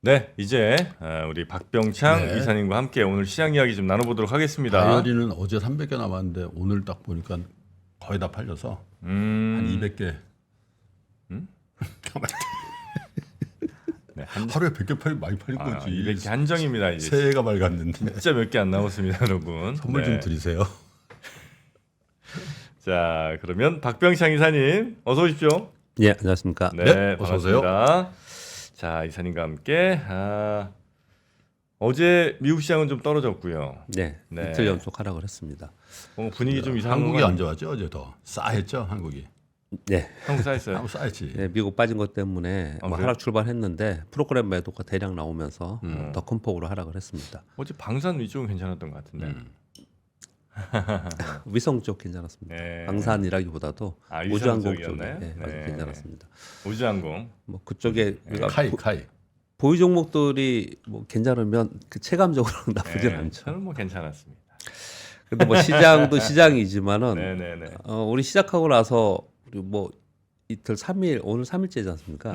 네, 이제 우리 박병창 네. 이사님과 함께 오늘 시장 이야기 좀 나눠보도록 하겠습니다. 다이어리는 어제 300개 남았는데 오늘 딱 보니까 거의 다 팔려서 한 200개. 네, 하루에 100개 팔 많이 팔린 거지. 200개 한정입니다. 이제 새해가 밝았는데 진짜 몇 개 안 남았습니다, 여러분. 선물 네. 좀 드리세요. 자, 그러면 박병창 이사님 어서 오십시오. 예, 안녕하십니까. 네, 어서 오세요. 반갑습니다. 자, 이사님과 함께 어제 미국 시장은 좀 떨어졌고요. 네, 네. 이틀 연속 하락을 했습니다. 분위기 좀 이상한 한국이 건 안 좋았죠 어제 더 싸했죠 한국이. 네, 한국 쌓였어요. 한국 싸했지. 네, 미국 빠진 것 때문에 아, 뭐 그래요? 하락 출발했는데 프로그램 매도가 대량 나오면서 더 큰 폭으로 하락을 했습니다. 어제 방산 위쪽은 괜찮았던 것 같은데. 위성 쪽 괜찮았습니다. 네. 방산이라기보다도 위성 우주항공 쪽이었나요? 쪽에 아주 네. 괜찮았습니다. 우주항공. 뭐 그쪽에 우리가 카이. 보유 종목들이 뭐 괜찮으면 그 체감적으로 나쁘진 네, 않죠. 저는 뭐 괜찮았습니다. 근데 뭐 시장도 시장이지만은 네네네. 우리 시작하고 나서 우리 뭐 이틀 3일 오늘 3일째지 않습니까?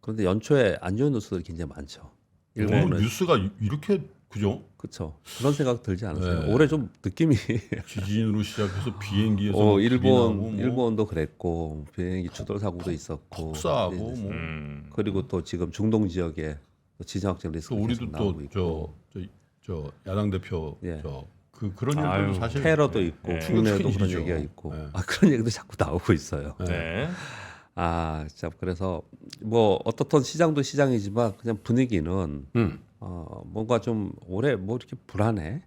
그런데 연초에 안 좋은 뉴스들이 굉장히 많죠. 오늘 일본은 뉴스가 이렇게 그죠? 그렇죠. 그런 생각 들지 않으세요? 네. 올해 좀 느낌이 지진으로 시작해서 비행기에서 뭐 불이 나고 뭐 일본도 그랬고 비행기 추돌 사고도 있었고 폭사하고 이제 뭐 그리고 또 지금 중동 지역에 지정학적 리스크 또 계속 우리도 나오고 있고 저 야당 대표 예. 그런 아유, 일들도 사실 테러도 있고 네. 국내에도 그런 일이죠. 얘기가 있고 네. 그런 얘기도 자꾸 나오고 있어요. 네. 참 그래서 뭐 어떻든 시장도 시장이지만 그냥 분위기는 뭔가 좀 올해 뭐 이렇게 불안해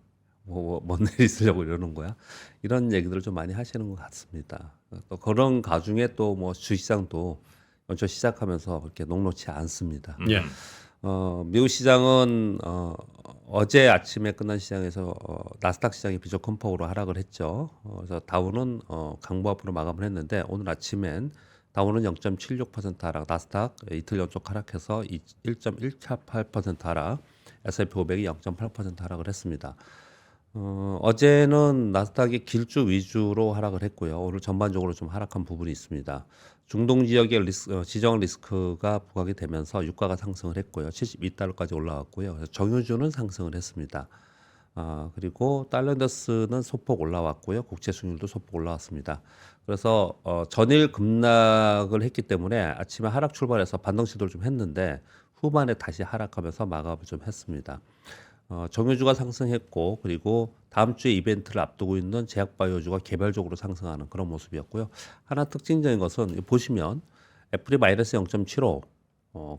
뭔 일이 있으려고 이러는 거야 이런 얘기들을 좀 많이 하시는 것 같습니다. 또 그런 가중에 또 뭐 주식시장도 연초 시작하면서 그렇게 녹록치 않습니다. 예. 미국 시장은 어제 아침에 끝난 시장에서 나스닥 시장이 비교 큰 폭으로 하락을 했죠. 그래서 다우는 강보 앞으로 마감을 했는데 오늘 아침엔 다우는 0.76% 하락, 나스닥 이틀 연속 하락해서 1.148% 하락, S&P 500이 0.8% 하락을 했습니다. 어제는 나스닥이 길주 위주로 하락을 했고요. 오늘 전반적으로 좀 하락한 부분이 있습니다. 중동 지역의 지정 리스크가 부각이 되면서 유가가 상승을 했고요. 72달러까지 올라왔고요. 그래서 정유주는 상승을 했습니다. 그리고 달러인더스는 소폭 올라왔고요. 국채 수익률도 소폭 올라왔습니다. 그래서 전일 급락을 했기 때문에 아침에 하락 출발해서 반등 시도를 좀 했는데 후반에 다시 하락하면서 마감을 좀 했습니다. 정유주가 상승했고 그리고 다음 주에 이벤트를 앞두고 있는 제약바이오주가 개별적으로 상승하는 그런 모습이었고요. 하나 특징적인 것은 보시면 애플이 마이너스 0.75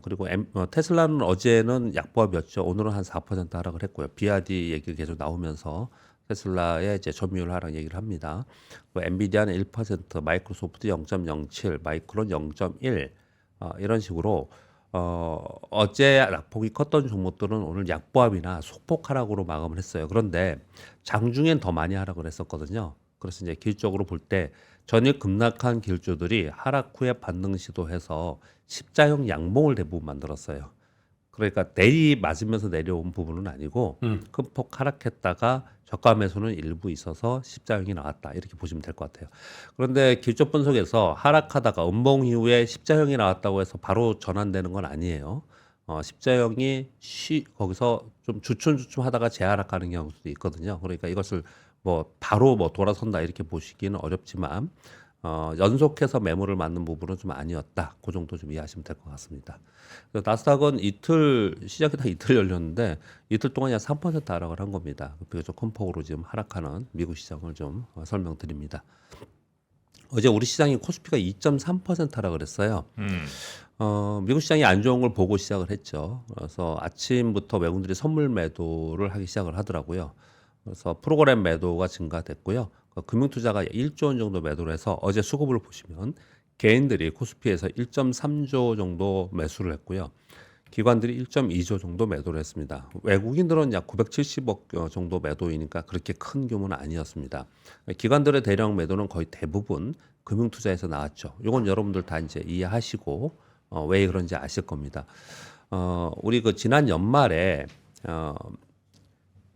그리고 테슬라는 어제는 약보합이었죠. 오늘은 한 4% 하락을 했고요. BRD 얘기가 계속 나오면서 테슬라의 이제 점유율 하락 얘기를 합니다. 엔비디아는 1%, 마이크로소프트 0.07, 마이크론 0.1 이런 식으로 어제 낙폭이 컸던 종목들은 오늘 약보합이나 소폭 하락으로 마감을 했어요. 그런데 장중엔 더 많이 하락을 했었거든요. 그래서 이제 길적으로 볼 때 전일 급락한 길주들이 하락 후에 반등 시도해서 십자형 양봉을 대부분 만들었어요. 그러니까 내리 맞으면서 내려온 부분은 아니고 큰 폭 하락했다가 저가 매수는 일부 있어서 십자형이 나왔다 이렇게 보시면 될 것 같아요. 그런데 길적 분석에서 하락하다가 음봉 이후에 십자형이 나왔다고 해서 바로 전환되는 건 아니에요. 십자형이 거기서 좀 주춤주춤하다가 재하락하는 경우도 있거든요. 그러니까 이것을 뭐 바로 뭐 돌아선다 이렇게 보시기는 어렵지만 연속해서 매물을 맞는 부분은 좀 아니었다. 그 정도 좀 이해하시면 될 것 같습니다. 나스닥은 시작이 다 이틀 열렸는데 이틀 동안 약 3% 하락을 한 겁니다. 비교적 큰 폭으로 지금 하락하는 미국 시장을 좀 설명드립니다. 어제 우리 시장이 코스피가 2.3% 하락을 했어요. 미국 시장이 안 좋은 걸 보고 시작을 했죠. 그래서 아침부터 외국인들이 선물 매도를 하기 시작을 하더라고요. 그래서 프로그램 매도가 증가됐고요. 금융투자가 1조 원 정도 매도를 해서 어제 수급을 보시면 개인들이 코스피에서 1.3조 정도 매수를 했고요. 기관들이 1.2조 정도 매도를 했습니다. 외국인들은 약 970억 정도 매도이니까 그렇게 큰 규모는 아니었습니다. 기관들의 대량 매도는 거의 대부분 금융투자에서 나왔죠. 이건 여러분들 다 이제 이해하시고 왜 그런지 아실 겁니다. 우리 지난 연말에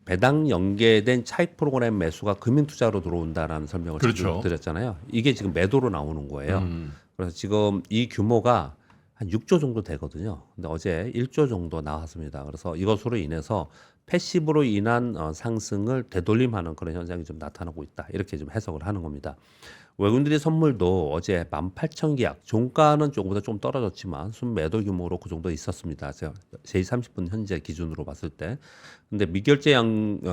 배당 연계된 차익 프로그램 매수가 금융투자로 들어온다라는 설명을 그렇죠. 드렸잖아요. 이게 지금 매도로 나오는 거예요. 그래서 지금 이 규모가 한 6조 정도 되거든요. 근데 어제 1조 정도 나왔습니다. 그래서 이것으로 인해서 패시브로 인한 상승을 되돌림하는 그런 현상이 좀 나타나고 있다. 이렇게 좀 해석을 하는 겁니다. 외국인들의 선물도 어제 18,000계약, 종가는 조금보다 좀 떨어졌지만 순매도 규모로 그 정도 있었습니다. 제가 제30분 현재 기준으로 봤을 때. 근데 미결제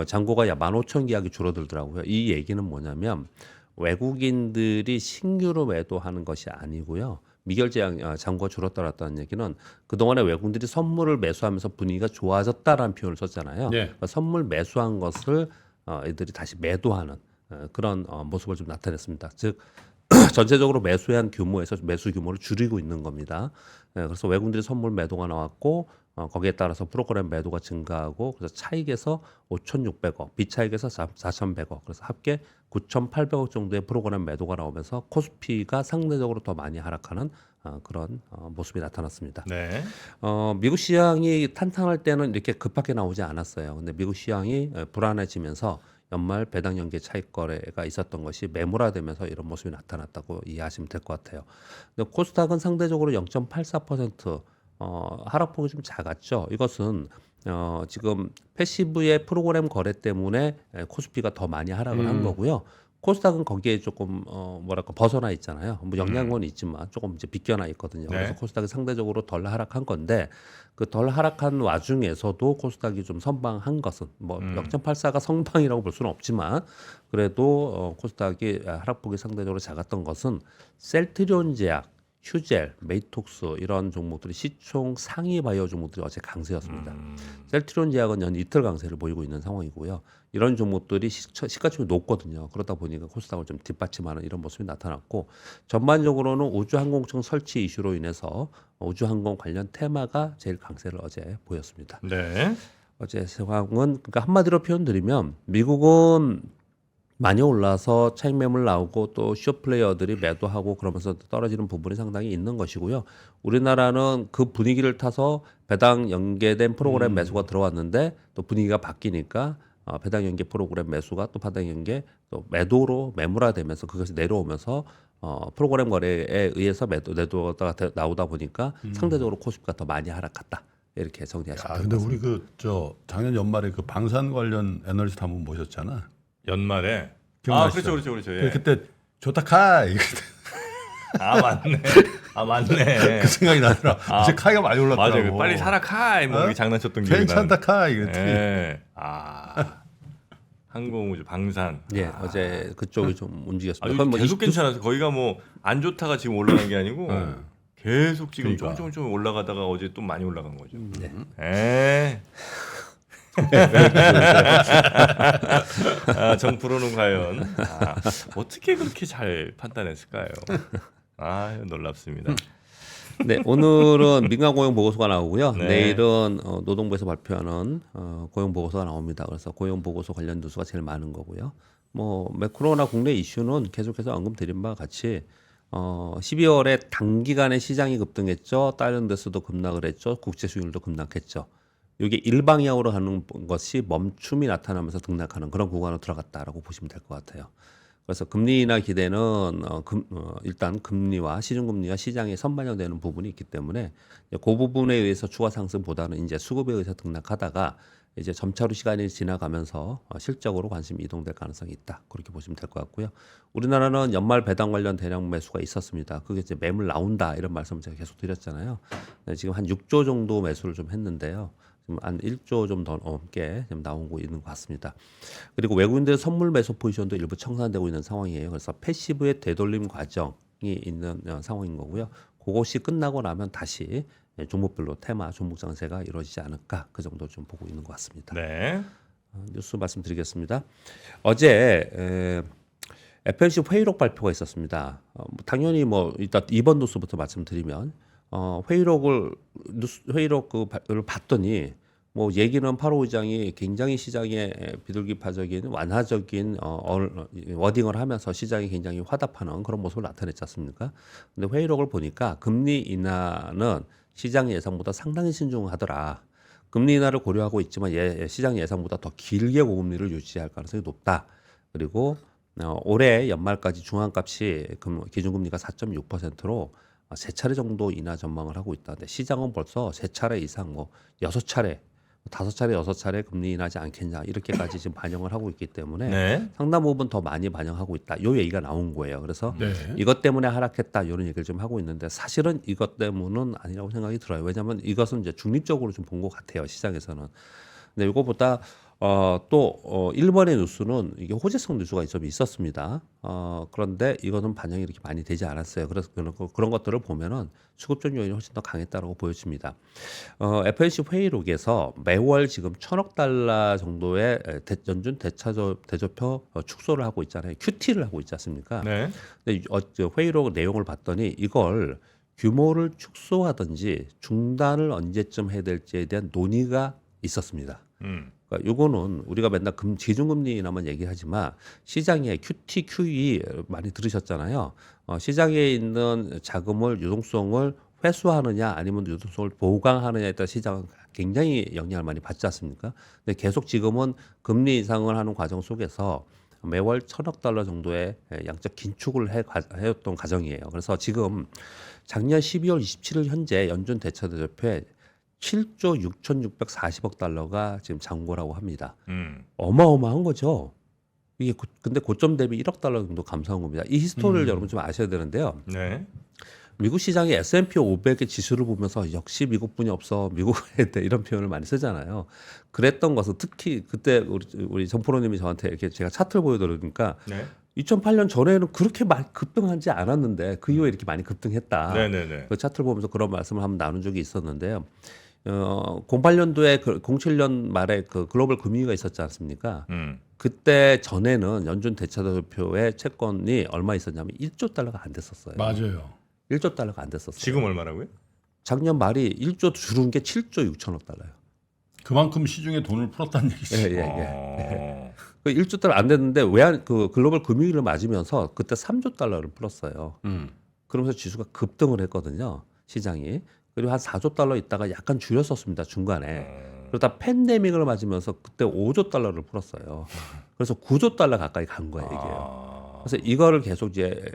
잔고가 약 15,000계약이 줄어들더라고요. 이 얘기는 뭐냐면 외국인들이 신규로 매도하는 것이 아니고요. 미결제 잔고가 줄었다는 얘기는 그동안에 외국인들이 선물을 매수하면서 분위기가 좋아졌다라는 표현을 썼잖아요. 네. 그러니까 선물 매수한 것을 애들이 다시 매도하는 그런 모습을 좀 나타냈습니다. 즉 전체적으로 매수한 규모에서 매수 규모를 줄이고 있는 겁니다. 그래서 외국인들이 선물 매도가 나왔고 거기에 따라서 프로그램 매도가 증가하고 그래서 차익에서 5,600억, 비차익에서 4,100억, 그래서 합계 9,800억 정도의 프로그램 매도가 나오면서 코스피가 상대적으로 더 많이 하락하는 그런 모습이 나타났습니다. 네. 미국 시장이 탄탄할 때는 이렇게 급하게 나오지 않았어요. 근데 미국 시장이 불안해지면서 연말 배당 연계 차익 거래가 있었던 것이 매몰화되면서 이런 모습이 나타났다고 이해하시면 될 것 같아요. 근데 코스닥은 상대적으로 0.84% 하락폭이 좀 작았죠. 이것은 지금 패시브의 프로그램 거래 때문에 코스피가 더 많이 하락을 한 거고요. 코스닥은 거기에 조금 뭐랄까 벗어나 있잖아요. 뭐 영향은 있지만 조금 이제 비껴나 있거든요. 네. 그래서 코스닥이 상대적으로 덜 하락한 건데 그 덜 하락한 와중에서도 코스닥이 좀 선방한 것은 뭐 0.84가 선방이라고 볼 수는 없지만 그래도 코스닥이 하락폭이 상대적으로 작았던 것은 셀트리온 제약, 휴젤, 메이톡스 이런 종목들이 시총 상위 바이오 종목들이 어제 강세였습니다. 셀트리온 제약은 연 이틀 강세를 보이고 있는 상황이고요. 이런 종목들이 시가총이 높거든요. 그러다 보니까 코스닥을 좀 뒷받침하는 이런 모습이 나타났고 전반적으로는 우주항공청 설치 이슈로 인해서 우주항공 관련 테마가 제일 강세를 어제 보였습니다. 네. 어제 상황은 그러니까 한마디로 표현드리면 미국은 많이 올라서 차익 매물 나오고 또 쇼 플레이어들이 매도하고 그러면서 떨어지는 부분이 상당히 있는 것이고요. 우리나라는 그 분위기를 타서 배당 연계된 프로그램 매수가 들어왔는데 또 분위기가 바뀌니까 배당 연계 프로그램 매수가 또 배당 연계 또 매도로 매물화되면서 그것이 내려오면서 프로그램 거래에 의해서 매도가 나오다 보니까 상대적으로 코스피가 더 많이 하락했다. 이렇게 정리하시면 아, 될 것 근데 같습니다. 우리 작년 연말에 그 방산 관련 애널리스트 한 분 모셨잖아. 연말에. 기억나시죠? 그렇죠. 예. 그때 좋다 카이 맞네. 맞네. 그 생각이 나더라. 이제 카이가 많이 올랐더라고. 맞아요. 빨리 사라 카이 뭐 이렇게 장난쳤던 기억이 괜찮다 카이 이랬더니 예. 항공우주 방산. 예, 어제 그쪽이 좀 움직였습니다. 요즘 그건 뭐 계속 괜찮아서 거기가 뭐 안 좋다가 지금 올라간 게 아니고 계속 지금 그러니까. 좀 올라가다가 어제 또 많이 올라간 거죠. 네. 에. 정프로는 과연 어떻게 그렇게 잘 판단했을까요? 놀랍습니다. 네, 오늘은 민간 고용 보고서가 나오고요. 네. 내일은 노동부에서 발표하는 고용 보고서가 나옵니다. 그래서 고용 보고서 관련 뉴스가 제일 많은 거고요. 뭐 매크로나 국내 이슈는 계속해서 언급드린 바와 같이 12월에 단기간에 시장이 급등했죠. 다른 데서도 급락을 했죠. 국제 수익률도 급락했죠. 이게 일방향으로 가는 것이 멈춤이 나타나면서 등락하는 그런 구간으로 들어갔다라고 보시면 될 것 같아요. 그래서 금리 인하 기대는 일단 금리와 시중금리와 시장에 선반영되는 부분이 있기 때문에 그 부분에 의해서 추가 상승보다는 이제 수급에 의해서 등락하다가 이제 점차로 시간이 지나가면서 실적으로 관심이 이동될 가능성이 있다. 그렇게 보시면 될 것 같고요. 우리나라는 연말 배당 관련 대량 매수가 있었습니다. 그게 이제 매물 나온다 이런 말씀을 제가 계속 드렸잖아요. 네, 지금 한 6조 정도 매수를 좀 했는데요. 지금 한 1조 좀 더 넘게 지금 나오고 있는 것 같습니다. 그리고 외국인들의 선물 매수 포지션도 일부 청산되고 있는 상황이에요. 그래서 패시브의 되돌림 과정이 있는 상황인 거고요. 그것이 끝나고 나면 다시 종목별로 테마, 종목 장세가 이루어지지 않을까 그 정도 좀 보고 있는 것 같습니다. 네. 뉴스 말씀드리겠습니다. 어제 FMC 회의록 발표가 있었습니다. 당연히 뭐 일단 이번 뉴스부터 말씀드리면 회의록을 봤더니 뭐 얘기는 8호 의장이 굉장히 시장에 비둘기파적인 완화적인 워딩을 하면서 시장이 굉장히 화답하는 그런 모습을 나타냈지 않습니까? 근데 회의록을 보니까 금리 인하는 시장 예상보다 상당히 신중하더라. 금리 인하를 고려하고 있지만 시장 예상보다 더 길게 고금리를 유지할 가능성이 높다. 그리고 올해 연말까지 중앙값이 기준금리가 4.6%로 세 차례 정도 인하 전망을 하고 있다는데 시장은 벌써 세 차례 이상 뭐 6차례, 5차례, 6차례 금리 인하지 않겠냐 이렇게까지 지금 반영을 하고 있기 때문에 네. 상당 부분 더 많이 반영하고 있다. 요 얘기가 나온 거예요. 그래서 네. 이것 때문에 하락했다 이런 얘기를 좀 하고 있는데 사실은 이것 때문은 아니라고 생각이 들어요. 왜냐하면 이것은 이제 중립적으로 좀 본 것 같아요. 시장에서는. 근데 이거보다 또 일본의 뉴스는 이게 호재성 뉴스가 좀 있었습니다. 그런데 이거는 반영이 이렇게 많이 되지 않았어요. 그래서 그런 것들을 보면은 수급적 요인이 훨씬 더 강했다라고 보여집니다. FOMC 회의록에서 매월 지금 1,000억 달러 정도의 연준 대조표 축소를 하고 있잖아요. QT를 하고 있지 않습니까? 네. 근데 회의록 내용을 봤더니 이걸 규모를 축소하든지 중단을 언제쯤 해야 될지에 대한 논의가 있었습니다. 그러니까 요거는 우리가 맨날 기준금리 인하만 얘기하지만 시장에 QT, QE 많이 들으셨잖아요. 시장에 있는 자금을 유동성을 회수하느냐 아니면 유동성을 보강하느냐에 따라 시장은 굉장히 영향을 많이 받지 않습니까? 근데 계속 지금은 금리 인상을 하는 과정 속에서 매월 1,000억 달러 정도의 양적 긴축을 해왔던 과정이에요. 그래서 지금 작년 12월 27일 현재 연준 대차대조표에 7조 6,640억 달러가 지금 잔고라고 합니다. 어마어마한 거죠. 이게 근데 고점 대비 1억 달러 정도 감소한 겁니다. 이 히스토리를 여러분 좀 아셔야 되는데요. 네. 미국 시장의 S&P 500의 지수를 보면서 역시 미국뿐이 없어, 미국에 대해 이런 표현을 많이 쓰잖아요. 그랬던 것은 특히 그때 우리 정프로님이 저한테 이렇게 제가 차트를 보여드리니까 네. 2008년 전에는 그렇게 많이 급등하지 않았는데 그 이후에 이렇게 많이 급등했다. 네네네. 그 차트를 보면서 그런 말씀을 한번 나눈 적이 있었는데요. 08년도에 07년 말에 그 글로벌 금융위기가 있었지 않습니까? 그때 전에는 연준 대차대조표의 채권이 얼마 있었냐면 1조 달러가 안 됐었어요. 맞아요. 1조 달러가 안 됐었어요. 지금 얼마라고요? 작년 말이 1조 줄은 게 7조 6천억 달러예요. 그만큼 시중에 돈을 풀었다는 얘기죠. 어. 그 1조 달러 안 됐는데 그 글로벌 금융위기를 맞으면서 그때 3조 달러를 풀었어요. 그러면서 지수가 급등을 했거든요. 시장이. 그리고 한 4조 달러 있다가 약간 줄였었습니다. 중간에. 그러다 팬데믹을 맞으면서 그때 5조 달러를 풀었어요. 그래서 9조 달러 가까이 간 거예요, 이게요. 그래서 이거를 계속 이제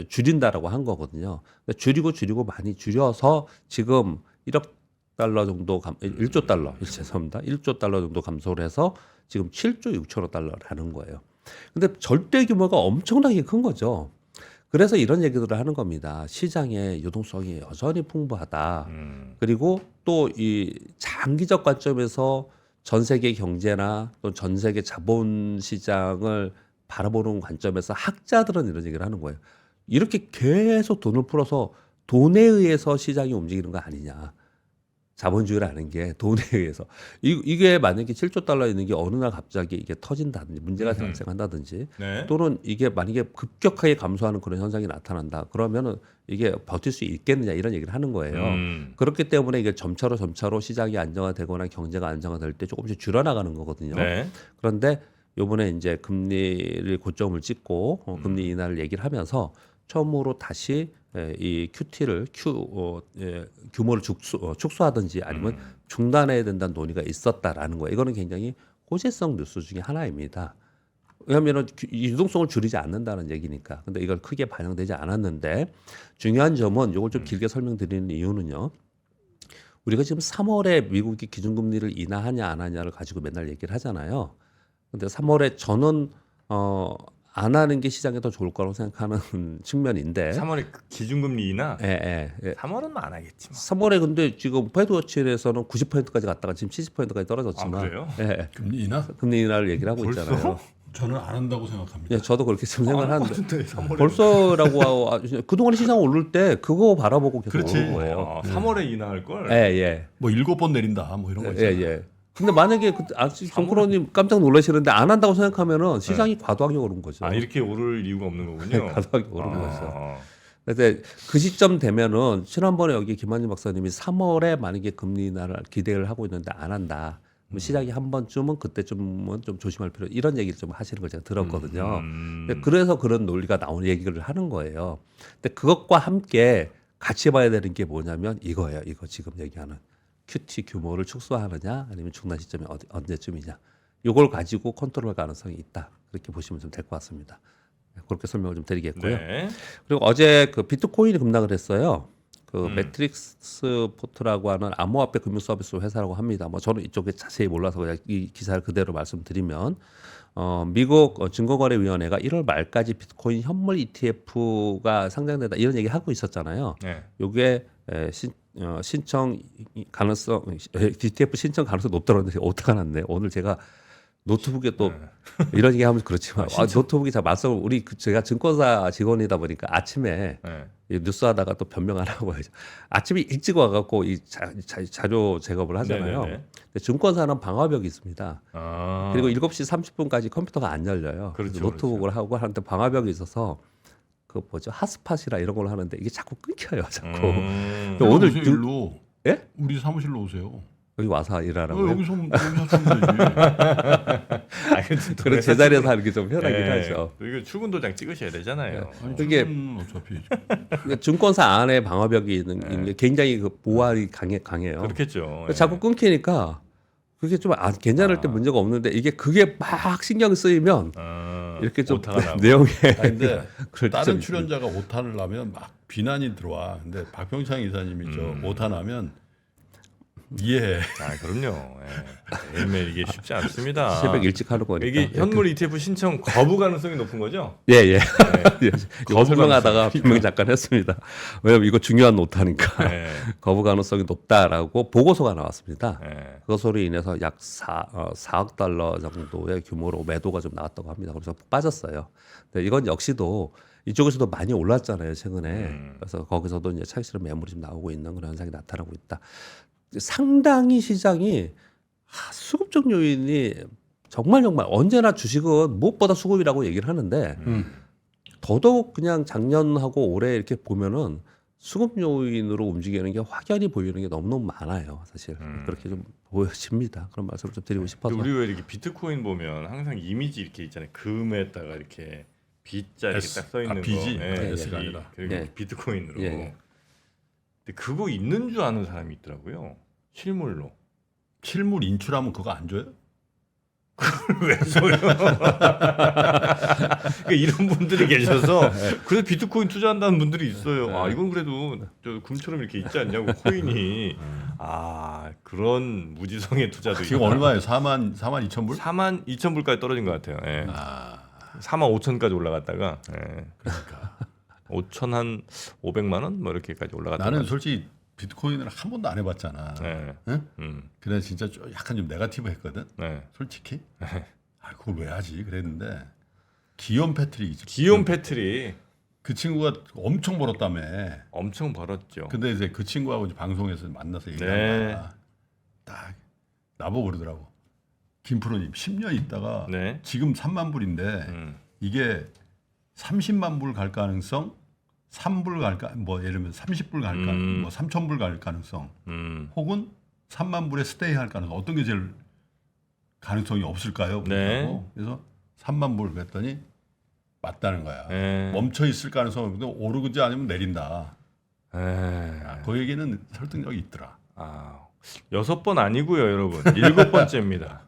줄인다라고 한 거거든요. 근데 줄이고 많이 줄여서 지금 1억 달러 정도 1조 달러, 죄송합니다. 1조 달러 정도 감소를 해서 지금 7조 6천억 달러라는 거예요. 근데 절대 규모가 엄청나게 큰 거죠. 그래서 이런 얘기들을 하는 겁니다. 시장의 유동성이 여전히 풍부하다. 그리고 또 이 장기적 관점에서 전 세계 경제나 또 전 세계 자본 시장을 바라보는 관점에서 학자들은 이런 얘기를 하는 거예요. 이렇게 계속 돈을 풀어서 돈에 의해서 시장이 움직이는 거 아니냐. 자본주의라는 게 돈에 의해서 이게 만약에 7조 달러 있는 게 어느 날 갑자기 이게 터진다든지 문제가 발생한다든지 네. 또는 이게 만약에 급격하게 감소하는 그런 현상이 나타난다 그러면은 이게 버틸 수 있겠느냐 이런 얘기를 하는 거예요. 그렇기 때문에 이게 점차로 시장이 안정화되거나 경제가 안정화될 때 조금씩 줄어나가는 거거든요. 네. 그런데 요번에 이제 금리를 고점을 찍고 금리 인하를 얘기를 하면서 처음으로 다시 이 QT를 규모를 축소하든지 아니면 중단해야 된다는 논의가 있었다라는 거예요. 이거는 굉장히 호재성 뉴스 중에 하나입니다. 왜냐하면 유동성을 줄이지 않는다는 얘기니까. 근데 이걸 크게 반영되지 않았는데 중요한 점은 이걸 좀 길게 설명드리는 이유는요. 우리가 지금 3월에 미국이 기준금리를 인하하냐 안 하냐를 가지고 맨날 얘기를 하잖아요. 근데 3월에 저는 안 하는 게 시장에 더 좋을 거라고 생각하는 측면인데. 3월에 기준금리 인하? 예. 3월은 안 하겠지. 뭐. 3월에 근데 지금 페드워치에서는 90%까지 갔다가 지금 70%까지 떨어졌지만. 아, 그래요? 예. 금리 인하? 금리 인하를 얘기를 하고 벌써? 있잖아요. 저는 안 한다고 생각합니다. 예, 저도 그렇게 좀 생각을 하는데. 3월에. 벌써라고 하고 그동안 시장 오를 때 그거 바라보고 계속 그렇지. 오른 거예요. 3월에 인하할 걸. 예. 뭐 7번 내린다 뭐 이런 거 있잖아요. 예. 근데 만약에 정프로님 깜짝 놀라시는데 안 한다고 생각하면은 시장이 과도하게 오른 거죠. 아, 이렇게 오를 이유가 없는 거군요. 과도하게 오른 거죠. 아. 그래서 그 시점 되면은 지난번에 여기 김한진 박사님이 3월에 만약에 금리 인하를 기대를 하고 있는데 안 한다. 그럼 시장이 한 번쯤은 그때쯤은 좀 조심할 필요 이런 얘기를 좀 하시는 걸 제가 들었거든요. 그래서 그런 논리가 나오는 얘기를 하는 거예요. 근데 그것과 함께 같이 봐야 되는 게 뭐냐면 이거예요. 이거 지금 얘기하는 QT 규모를 축소하느냐 아니면 중단 시점이 언제쯤이냐. 이걸 가지고 컨트롤할 가능성이 있다. 그렇게 보시면 좀 될 것 같습니다. 그렇게 설명을 좀 드리겠고요. 네. 그리고 어제 그 비트코인이 급락을 했어요. 그 매트릭스 포트라고 하는 암호화폐 금융 서비스 회사라고 합니다. 뭐 저는 이쪽에 자세히 몰라서 그냥 이 기사를 그대로 말씀드리면 미국 증권거래위원회가 1월 말까지 비트코인 현물 ETF가 상장된다 이런 얘기 하고 있었잖아요. 네. 요게 신청 가능성 ETF 신청 가능성 높다는데 어떡하는데 오늘 제가 노트북에 또 이런 얘기 하면 그렇지만 노트북이 잘 맞서 우리 제가 증권사 직원이다 보니까 아침에 이 뉴스 하다가 또 변명 안 하고 해야죠. 아침에 일찍 와갖고 이 자료 작업을 하잖아요. 네네네. 근데 증권사는 방화벽이 있습니다. 아. 그리고 7시 30분까지 컴퓨터가 안 열려요. 그렇죠, 그래서 노트북을 하고 하는데 방화벽이 있어서 그 뭐죠 핫스팟이라 이런 걸 하는데 이게 자꾸 끊겨요. 자꾸. 근데 오늘 오늘 일로 예? 우리 사무실로 오세요. 여기 와서 일하라고요? 여기서 하시면 되지. 그런 제자리에서 하는 게 좀 편하긴 하죠. 이거 출근 도장 찍으셔야 되잖아요. 아니, 그게- 출근은 어차피 그러니까 증권사 안에 방화벽이 있는 게 굉장히 그 보안이 강해요. 그렇겠죠. 자꾸 끊기니까 그게 좀 괜찮을 때 문제가 없는데 그게 막 신경 쓰이면 이렇게 좀 오타가 나고. 내용에 근데 그럴 다른 좀 출연자가 오타를 나면 막 비난이 들어와. 근데 박병창 이사님이 저 오타 나면 이해해. 아 그럼요. 매일매일 이게 쉽지 않습니다. 새벽 일찍 하는 거니까. 이게 현물 ETF 신청 거부 가능성이 높은 거죠? 예. 이거 거부 설명하다가 변명 잠깐 했습니다. 왜냐면 이거 중요한 오타니까 네. 거부 가능성이 높다라고 보고서가 나왔습니다. 네. 그것으로 인해서 약 4억 달러 정도의 규모로 매도가 좀 나왔다고 합니다. 그래서 빠졌어요. 근데 이건 역시도 이쪽에서도 많이 올랐잖아요, 최근에. 그래서 거기서도 이제 차익 실현 매물이 좀 나오고 있는 그런 현상이 나타나고 있다. 상당히 시장이 수급적 요인이 정말 언제나 주식은 무엇보다 수급이라고 얘기를 하는데 더더욱 그냥 작년하고 올해 이렇게 보면은 수급 요인으로 움직이는 게 확연히 보이는 게 너무너무 많아요. 사실 그렇게 좀 보여집니다. 그런 말씀을 좀 드리고 싶어서. 우리 왜 이렇게 비트코인 보면 항상 이미지 이렇게 있잖아요. 금에다가 이렇게 B자 이렇게 S. 딱 써 있는 B지? 거. S가 이- 아니라. 그리고 예. 비트코인으로. 예. 근데 그거 있는 줄 아는 사람이 있더라고요. 실물로. 실물 인출하면 그거 안 줘요? 왜 써요? 그러니까 이런 분들이 계셔서 그래서 비트코인 투자한다는 분들이 있어요. 아 이건 그래도 저 금처럼 이렇게 있지 않냐고 코인이. 아 그런 무지성의 투자도 지금 있다. 얼마예요? 4만 2천 불? 42,000불까지 떨어진 것 같아요. 예. 45,000까지 올라갔다가 그러니까 5,000 한 500만 원 뭐 이렇게까지 올라갔다. 나는 솔직히 비트코인을 한 번도 안 해봤잖아. 네. 응? 그래서 진짜 약간 좀 네거티브 했거든. 네. 솔직히. 아 그걸 왜 하지? 그랬는데 기욤 패트릭이지. 기욤 패트릭 그 친구가 엄청 벌었다며. 엄청 벌었죠. 근데 이제 그 친구하고 이제 방송에서 만나서 네. 얘기하다가 딱 나보고 그러더라고. 김프로님 10년 있다가 네. 지금 3만 불인데 이게 30만 불 갈 가능성, 3불 갈까, 뭐 예를 들면 30불 갈 가능성, 뭐 3천 불 갈 가능성, 혹은 3만 불에 스테이 할 가능성 어떤 게 제일 가능성이 없을까요? 네. 그래서 3만 불 그랬더니 맞다는 거야. 네. 멈춰 있을 가능성은 없는데 오르지 않으면 내린다. 에. 그 얘기는 설득력이 있더라. 아, 6번 아니고요, 여러분. 7번째입니다.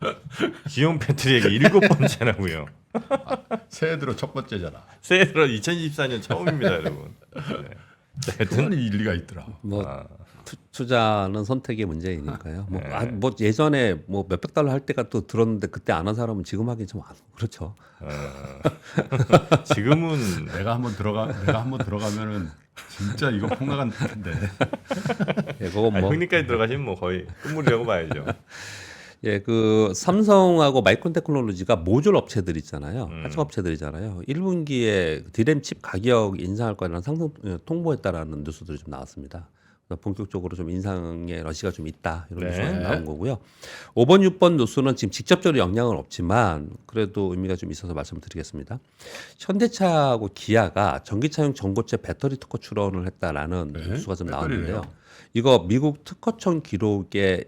기욤 패트릭에게 7번째라고요. 새해 들어 첫 번째잖아. 새해 들어 2024년 처음입니다, 여러분. 네. 그건 일리가 있더라. 뭐 투자는 선택의 문제이니까요. 뭐 예전에 뭐 몇백 달러 할 때가 또 들었는데 그때 안 한 사람은 지금 하기 좀 그렇죠. 지금은 내가 한번 들어가면은 진짜 이거 폭락한 텐데. 예, 그건 뭐 형님까지 들어가시면 뭐 거의 끝물이라고 봐야죠. 예, 그 삼성하고 마이크론 테크놀로지가 모듈 업체들 있잖아요. 하청 업체들이잖아요. 1분기에 디램 칩 가격 인상할 거라는 상승 통보했다라는 뉴스들이 좀 나왔습니다. 그래서 본격적으로 좀 인상의 러시가 좀 있다 이런 네. 뉴스가 나온 거고요. 5번, 6번 뉴스는 지금 직접적으로 영향은 없지만 그래도 의미가 좀 있어서 말씀드리겠습니다. 현대차하고 기아가 전기차용 전고체 배터리 특허 출원을 했다라는 네? 뉴스가 좀 배터리래요? 나왔는데요. 이거 미국 특허청 기록을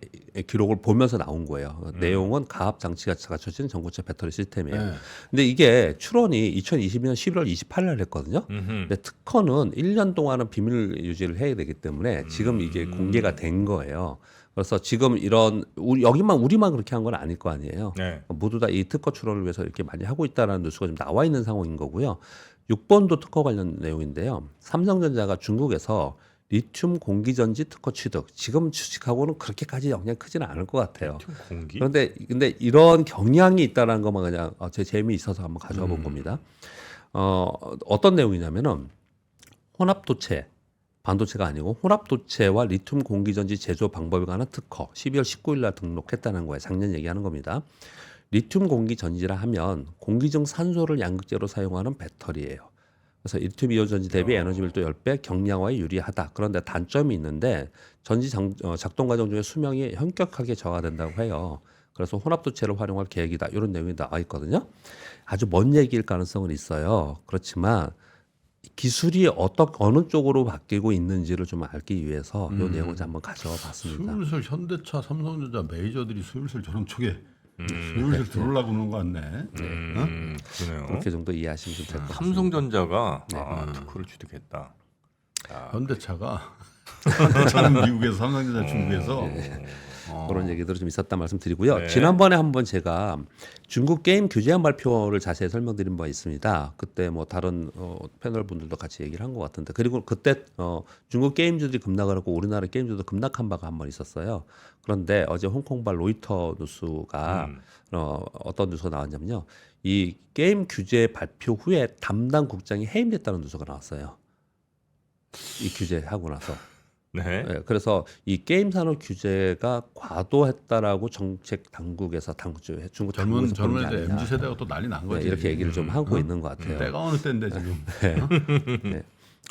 보면서 나온 거예요. 내용은 가압 장치가 갖춰진 전고체 배터리 시스템이에요. 네. 근데 이게 출원이 2022년 11월 28일 날 했거든요. 근데 특허는 1년 동안은 비밀 유지를 해야 되기 때문에 지금 이게 공개가 된 거예요. 그래서 지금 이런 우리만 그렇게 한 건 아닐 거 아니에요. 네. 모두 다 이 특허 출원을 위해서 이렇게 많이 하고 있다는 뉴스가 좀 나와 있는 상황인 거고요. 6번도 특허 관련 내용인데요. 삼성전자가 중국에서 리튬 공기전지 특허 취득. 지금 주식하고는 그렇게까지 영향이 크지는 않을 것 같아요. 공기? 그런데 근데 이런 경향이 있다는 것만 그냥 제 재미있어서 한번 가져와 본 겁니다. 어떤 내용이냐면은 혼합도체, 반도체가 아니고 혼합도체와 리튬 공기전지 제조 방법에 관한 특허 12월 19일 날 등록했다는 거예요. 작년 얘기하는 겁니다. 리튬 공기전지라 하면 공기 중 산소를 양극재로 사용하는 배터리예요. 그래서 리튬 이온 전지 대비 에너지 밀도 10배, 경량화에 유리하다. 그런데 단점이 있는데 전지 작동 과정 중에 수명이 현격하게 저하된다고 해요. 그래서 혼합도체를 활용할 계획이다. 이런 내용이 나와 있거든요. 아주 먼 얘기일 가능성은 있어요. 그렇지만 기술이 어느 쪽으로 바뀌고 있는지를 좀 알기 위해서 이 내용을 한번 가져와 봤습니다. 슬슬 현대차, 삼성전자 메이저들이 슬슬 저런 쪽에 슬슬 들어오려고 그러는 것 같네. 그러네요. 그렇게 정도 이해하시면 좀 될 것 같습니다. 삼성전자가 특허를 취득했다. 현대차가 현대차는 미국에서, 삼성전자 중국에서 그런 얘기들이 좀 있었다 말씀드리고요. 네. 지난번에 한번 제가 중국 게임 규제안 발표를 자세히 설명드린 바 있습니다. 그때 뭐 다른 패널 분들도 같이 얘기를 한 것 같은데, 그리고 그때 중국 게임주들이 급락을 하고 우리나라 게임주도 급락한 바가 한 번 있었어요. 그런데 어제 홍콩발 로이터 뉴스가 어떤 뉴스가 나왔냐면요, 이 게임 규제 발표 후에 담당 국장이 해임됐다는 뉴스가 나왔어요. 이 규제하고 나서. 네. 네, 그래서 이 게임 산업 규제가 과도했다라고 정책 당국에서 중국 당국에서 보는 게 젊은 애들 아니냐. MZ 세대가 또 난리 난 거지. 이렇게 얘기를 좀 하고 있는 것 같아요. 때가 어느 때인데 지금. 네.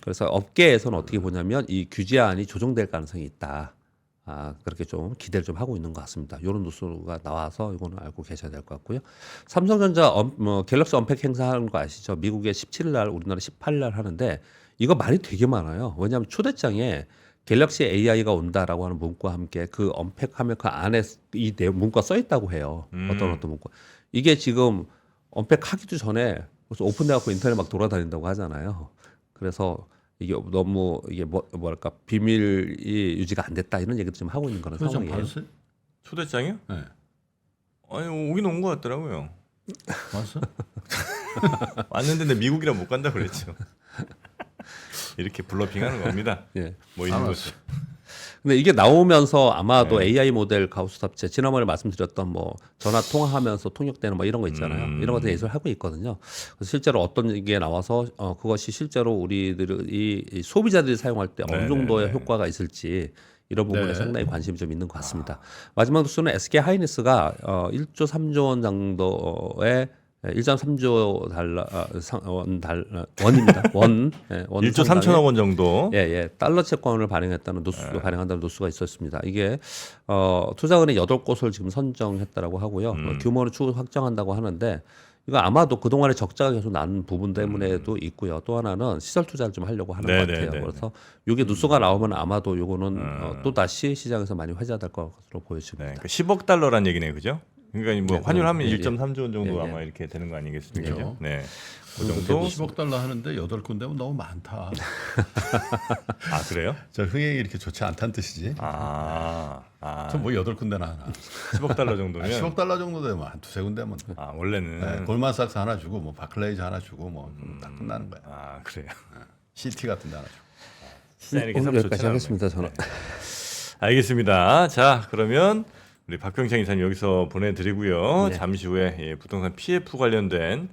그래서 업계에서는 어떻게 보냐면 이 규제안이 조정될 가능성이 있다. 그렇게 좀 기대를 좀 하고 있는 것 같습니다. 이런 뉴스가 나와서 이거는 알고 계셔야 될 것 같고요. 삼성전자 갤럭시 언팩 행사하는 거 아시죠? 미국에 17일 날, 우리나라 18일 날 하는데 이거 말이 되게 많아요. 왜냐하면 초대장에 갤럭시 AI가 온다라고 하는 문구와 함께 그 언팩하면 그 안에 이 문구가 써 있다고 해요. 어떤 문구. 이게 지금 언팩하기도 전에 벌써 오픈돼갖고 인터넷 막 돌아다닌다고 하잖아요. 그래서 이게 너무 이게 뭐랄까 비밀이 유지가 안 됐다 이런 얘기도 좀 하고 있는 그런 초대장 상황이에요. 받았어요? 초대장이요? 네. 아니 오긴 온 것 같더라고요. 왔어? 왔는데 내 미국이라 못 간다 그랬죠. 이렇게 블러핑하는 겁니다. 예. 뭐 있는 거죠. 근데 이게 나오면서 아마도 AI 모델 가우스탑체 지난번에 말씀드렸던 뭐 전화 통화하면서 통역되는 뭐 이런 거 있잖아요. 이런 것들 예술을 하고 있거든요. 그래서 실제로 어떤 게 나와서 그것이 실제로 우리들이 이 소비자들이 사용할 때 어느 정도의 효과가 있을지 이런 부분에 상당히 관심이 좀 있는 것 같습니다. 마지막 뉴스는 SK 하이닉스가 1조 3조 원 정도의 1.3조 원입니다. 원 1조 3천억 원 정도. 달러 채권을 발행했다는 발행한다는 뉴스가 있었습니다. 이게 투자은행 8곳을 지금 선정했다라고 하고요. 규모는 추후 확정한다고 하는데 이거 아마도 그동안에 적자가 계속 난 부분 때문에도 있고요. 또 하나는 시설 투자를 좀 하려고 하는 것 같아요. 그래서 이게 뉴스가 나오면 아마도 이거는 또 다시 시장에서 많이 회자될 것으로 보여집니다. 네, 10억 달러란 얘기네요, 그죠? 그러니까 뭐 환율하면 예, 1.3조 원 정도 아마 이렇게 되는 거 아니겠습니까? 네, 그 정도. 10억 달러 하는데 8군데면 너무 많다. 아 그래요? 저 흥행이 이렇게 좋지 않다는 뜻이지. 저뭐 8군데나 하나. 10억 달러 정도면 10억 달러 정도 되면 한 두세 군데면. 원래는 골만삭스 하나 주고 뭐 바클레이즈 하나 주고 뭐 다 끝나는 거야. 그래요. CT 같은 데 하나 주고. 시장이 이렇게 오늘 썩 여기까지 좋지는 하겠습니다. 저는. 알겠습니다. 자 그러면 우리 박병창 이사님 여기서 보내드리고요. 잠시 후에 부동산 PF 관련된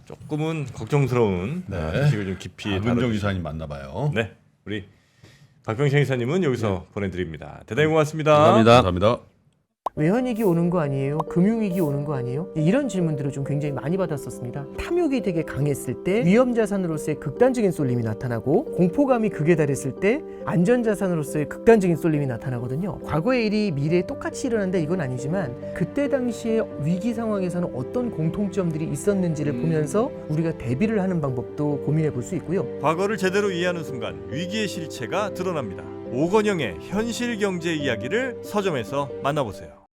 조금은 걱정스러운 소식을 좀 깊이 문정 이사님 만나봐요. 네, 우리 박병창 이사님은 여기서 보내드립니다. 대단히 고맙습니다. 감사합니다. 외환위기 오는 거 아니에요? 금융위기 오는 거 아니에요? 이런 질문들을 좀 굉장히 많이 받았었습니다. 탐욕이 되게 강했을 때 위험자산으로서의 극단적인 쏠림이 나타나고 공포감이 극에 달했을 때 안전자산으로서의 극단적인 쏠림이 나타나거든요. 과거의 일이 미래에 똑같이 일어난다 이건 아니지만 그때 당시에 위기 상황에서는 어떤 공통점들이 있었는지를 보면서 우리가 대비를 하는 방법도 고민해 볼 수 있고요. 과거를 제대로 이해하는 순간 위기의 실체가 드러납니다. 오건영의 현실 경제 이야기를 서점에서 만나보세요.